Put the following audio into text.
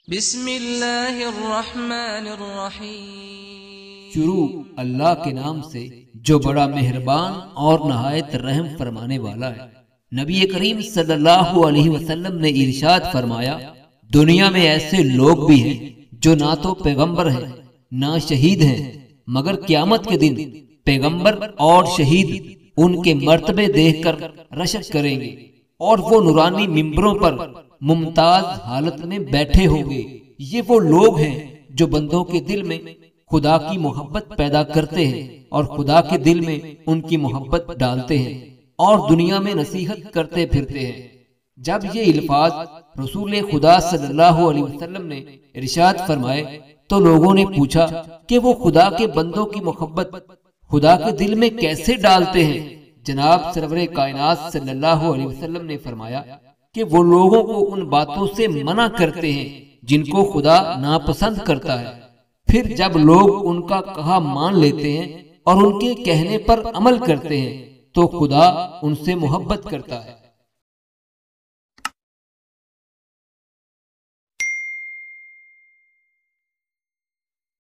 بسم اللہ الرحمن الرحیم۔ شروع اللہ کے نام سے جو بڑا مہربان اور نہایت رحم فرمانے والا ہے۔ نبی کریم صلی اللہ علیہ وسلم نے ارشاد فرمایا، دنیا میں ایسے لوگ بھی ہیں جو نہ تو پیغمبر ہیں نہ شہید ہیں، مگر قیامت کے دن پیغمبر اور شہید ان کے مرتبے دیکھ کر رشک کریں گے اور وہ نورانی ممبروں پر ممتاز حالت میں بیٹھے ہوں گے۔ یہ وہ لوگ ہیں جو بندوں کے دل میں خدا کی محبت پیدا کرتے ہیں اور خدا کے دل میں ان کی محبت ڈالتے ہیں اور دنیا میں نصیحت کرتے پھرتے ہیں۔ جب یہ الفاظ رسول خدا صلی اللہ علیہ وسلم نے ارشاد فرمائے تو لوگوں نے پوچھا کہ وہ خدا کے بندوں کی محبت خدا کے دل میں کیسے ڈالتے ہیں؟ جناب سرور کائنات صلی اللہ علیہ وسلم نے فرمایا کہ وہ لوگوں کو ان باتوں سے منع کرتے ہیں جن کو خدا ناپسند کرتا ہے، پھر جب لوگ ان کا کہا مان لیتے ہیں اور ان کے کہنے پر عمل کرتے ہیں تو خدا ان سے محبت کرتا ہے۔